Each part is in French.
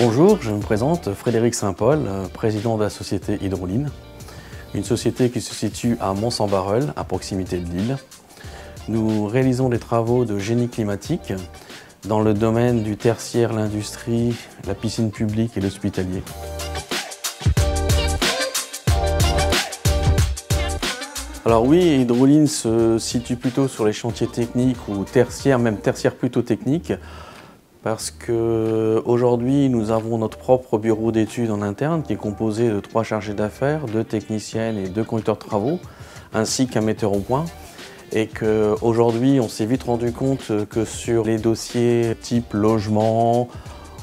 Bonjour, je me présente Frédéric Saint-Paul, président de la société Hydroline, une société qui se situe à Mons-en-Barœul, à proximité de Lille. Nous réalisons des travaux de génie climatique dans le domaine du tertiaire, l'industrie, la piscine publique et l'hospitalier. Alors oui, Hydroline se situe plutôt sur les chantiers techniques ou tertiaires, même tertiaires plutôt techniques, parce qu'aujourd'hui nous avons notre propre bureau d'études en interne qui est composé de 3 chargés d'affaires, 2 techniciennes et 2 conducteurs de travaux, ainsi qu'un metteur au point. Et qu'aujourd'hui on s'est vite rendu compte que sur les dossiers type logement,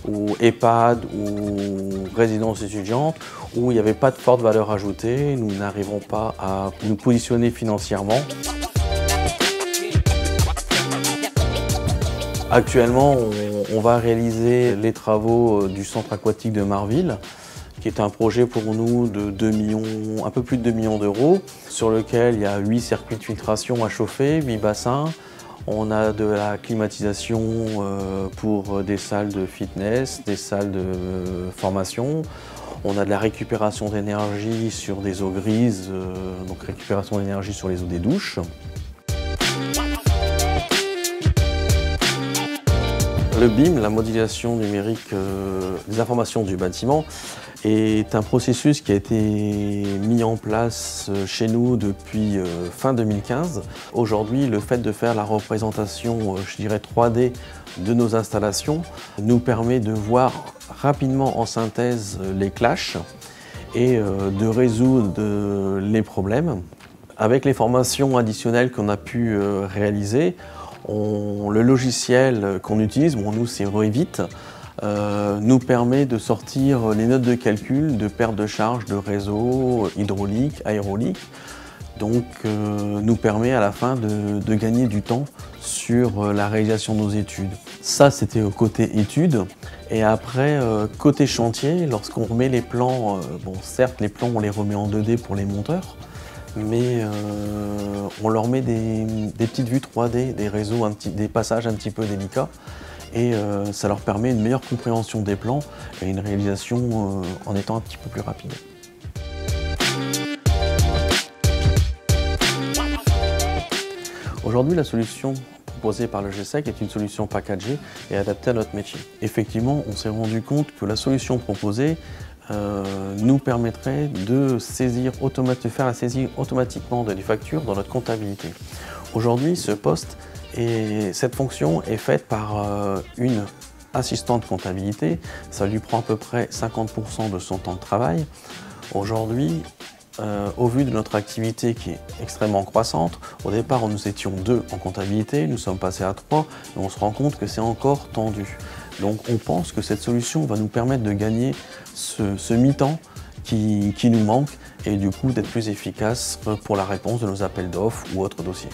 ou EHPAD ou résidence étudiante, où il n'y avait pas de forte valeur ajoutée, nous n'arrivons pas à nous positionner financièrement. Actuellement, on va réaliser les travaux du centre aquatique de Marville, qui est un projet pour nous de 2 millions, un peu plus de 2 millions d'euros, sur lequel il y a 8 circuits de filtration à chauffer, 8 bassins. On a de la climatisation pour des salles de fitness, des salles de formation. On a de la récupération d'énergie sur des eaux grises, donc récupération d'énergie sur les eaux des douches. Le BIM, la modélisation numérique des informations du bâtiment, est un processus qui a été mis en place chez nous depuis fin 2015. Aujourd'hui, le fait de faire la représentation, je dirais 3D, de nos installations nous permet de voir rapidement en synthèse les clashs et de résoudre les problèmes. Avec les formations additionnelles qu'on a pu réaliser, le logiciel qu'on utilise, nous c'est Revit, nous permet de sortir les notes de calcul de perte de charge de réseau hydraulique, aérolique. Donc nous permet à la fin de gagner du temps sur la réalisation de nos études. Ça c'était au côté études. Et après, côté chantier, lorsqu'on remet les plans, certes les plans on les remet en 2D pour les monteurs, mais on leur met des petites vues 3D, des réseaux, des passages un petit peu délicats, et ça leur permet une meilleure compréhension des plans et une réalisation en étant un petit peu plus rapide. Aujourd'hui, la solution proposée par le GSEC est une solution packagée et adaptée à notre métier. Effectivement, on s'est rendu compte que la solution proposée nous permettrait de faire la saisie automatiquement des factures dans notre comptabilité. Aujourd'hui, cette fonction est faite par une assistante comptabilité. Ça lui prend à peu près 50% de son temps de travail. Aujourd'hui, au vu de notre activité qui est extrêmement croissante, au départ nous étions 2 en comptabilité, nous sommes passés à 3 et on se rend compte que c'est encore tendu. Donc on pense que cette solution va nous permettre de gagner ce mi-temps qui nous manque et du coup d'être plus efficace pour la réponse de nos appels d'offres ou autres dossiers.